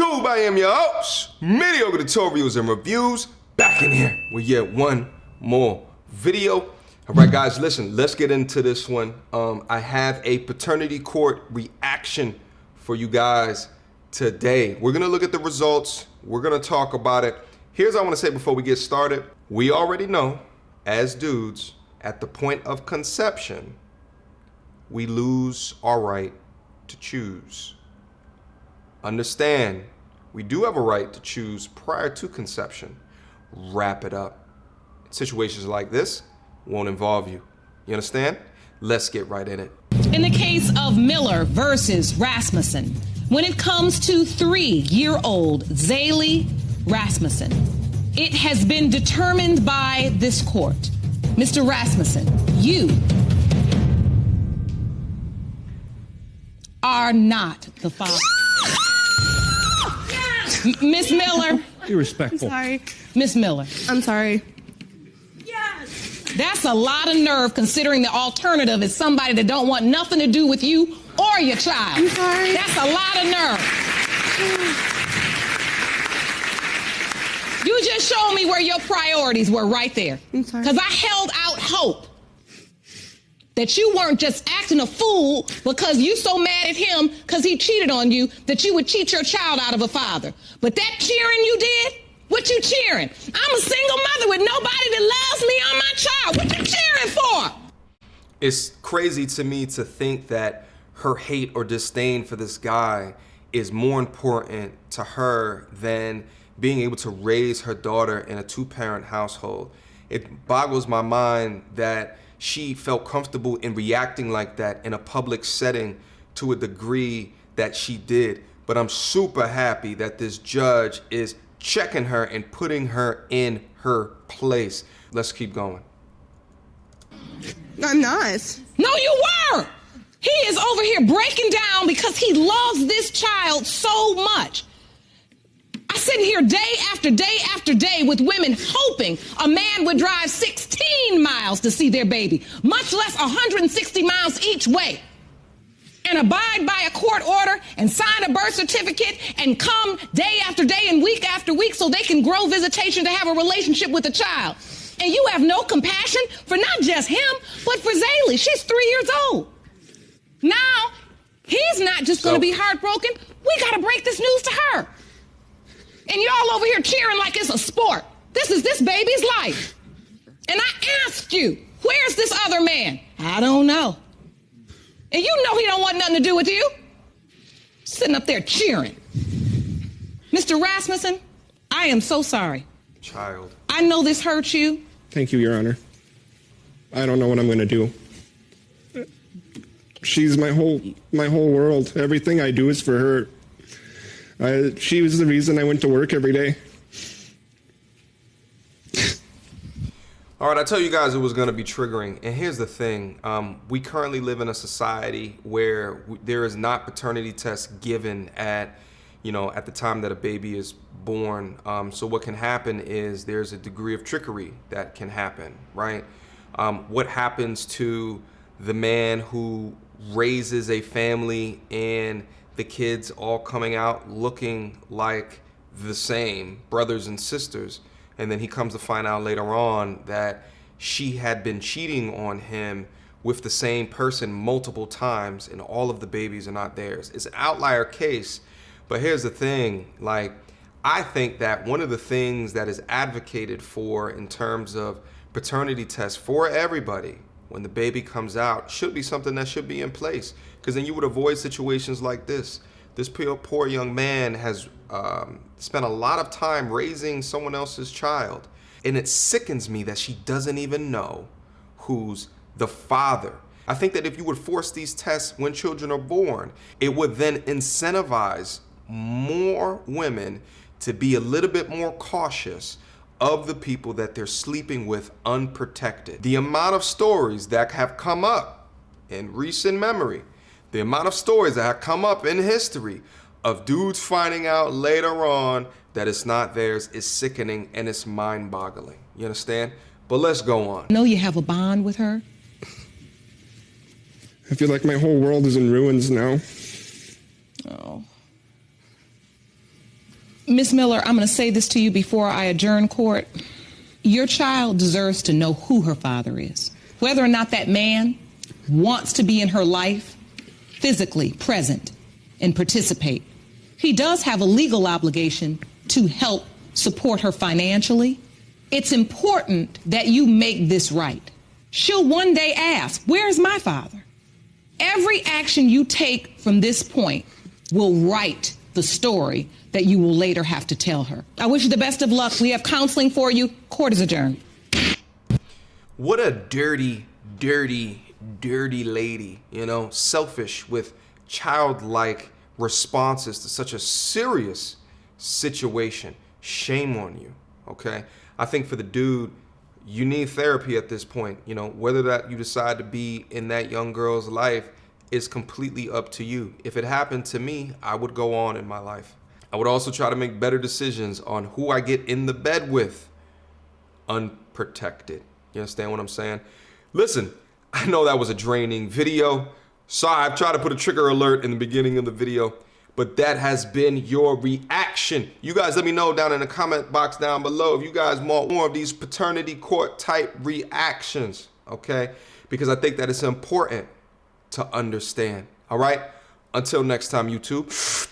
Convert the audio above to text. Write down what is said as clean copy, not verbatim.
YouTube, I am your host, Mediocre Tutorials and Reviews, back in here with yet one more video. All right, guys, listen, let's get into this one. I have a paternity court reaction for you guys today. We're gonna look at the results. We're gonna talk about it. Here's what I wanna say before we get started. We already know, as dudes, at the point of conception, we lose our right to choose. Understand, we do have a right to choose prior to conception. Wrap it up. Situations like this won't involve you. You understand? Let's get right in it. In the case of Miller versus Rasmussen, when it comes to 3-year-old Zaylee Rasmussen, it has been determined by this court. Mr. Rasmussen, you are not the father. Miss Miller. Be respectful. I'm sorry. Miss Miller. I'm sorry. That's a lot of nerve considering the alternative is somebody that don't want nothing to do with you or your child. I'm sorry. That's a lot of nerve. You just showed me where your priorities were right there. I'm sorry. Because I held out hope that you weren't just acting a fool because you so mad at him because he cheated on you that you would cheat your child out of a father. But that cheering you did, what you cheering? I'm a single mother with nobody that loves me or my child. What you cheering for? It's crazy to me to think that her hate or disdain for this guy is more important to her than being able to raise her daughter in a two-parent household. It boggles my mind that she felt comfortable in reacting like that in a public setting to a degree that she did. But I'm super happy that this judge is checking her and putting her in her place. Let's keep going. I'm not. No, you were. He is over here breaking down because he loves this child so much. I sit here day after day after day with women hoping a man would drive 16 miles to see their baby, much less 160 miles each way, and abide by a court order and sign a birth certificate and come day after day and week after week so they can grow visitation to have a relationship with the child. And you have no compassion for not just him, but for Zaylee. She's 3 years old. Now, he's not just going to be heartbroken. We got to break this news to her. And y'all over here cheering like it's a sport. This is this baby's life. And I asked you, where's this other man? I don't know. And you know he don't want nothing to do with you. Sitting up there cheering. Mr. Rasmussen, I am so sorry. Child. I know this hurts you. Thank you, Your Honor. I don't know what I'm going to do. She's my whole world. Everything I do is for her. She was the reason I went to work every day. All right, I tell you guys it was going to be triggering. And here's the thing. We currently live in a society where there is not paternity tests given at the time that a baby is born. So what can happen is there's a degree of trickery that can happen, right? What happens to the man who raises a family and the kids all coming out looking like the same brothers and sisters, and then he comes to find out later on that she had been cheating on him with the same person multiple times and all of the babies are not theirs. It's an outlier case, but here's the thing, I think that one of the things that is advocated for in terms of paternity tests for everybody when the baby comes out should be something that should be in place, because then you would avoid situations like this. This poor young man has spent a lot of time raising someone else's child, and it sickens me that she doesn't even know who's the father. I think that if you would force these tests when children are born, it would then incentivize more women to be a little bit more cautious of the people that they're sleeping with unprotected. The amount of stories that have come up in recent memory, the amount of stories that have come up in history of dudes finding out later on that it's not theirs is sickening and it's mind-boggling. You understand? But let's go on. I know you have a bond with her. I feel like my whole world is in ruins now. Oh. Miss Miller, I'm going to say this to you before I adjourn court. Your child deserves to know who her father is. Whether or not that man wants to be in her life, physically present and participate. He does have a legal obligation to help support her financially. It's important that you make this right. She'll one day ask, where's my father? Every action you take from this point will write the story that you will later have to tell her. I wish you the best of luck. We have counseling for you. Court is adjourned. What a dirty, dirty, dirty lady, you know, selfish with childlike responses to such a serious situation. Shame on you, okay? I think for the dude, you need therapy at this point. You know, whether that you decide to be in that young girl's life is completely up to you. If it happened to me, I would go on in my life. I would also try to make better decisions on who I get in the bed with unprotected. You understand what I'm saying? Listen, I know that was a draining video. Sorry, I've tried to put a trigger alert in the beginning of the video, but that has been your reaction. You guys let me know down in the comment box down below if you guys want more of these paternity court type reactions, okay? Because I think that it's important to understand, all right? Until next time, YouTube.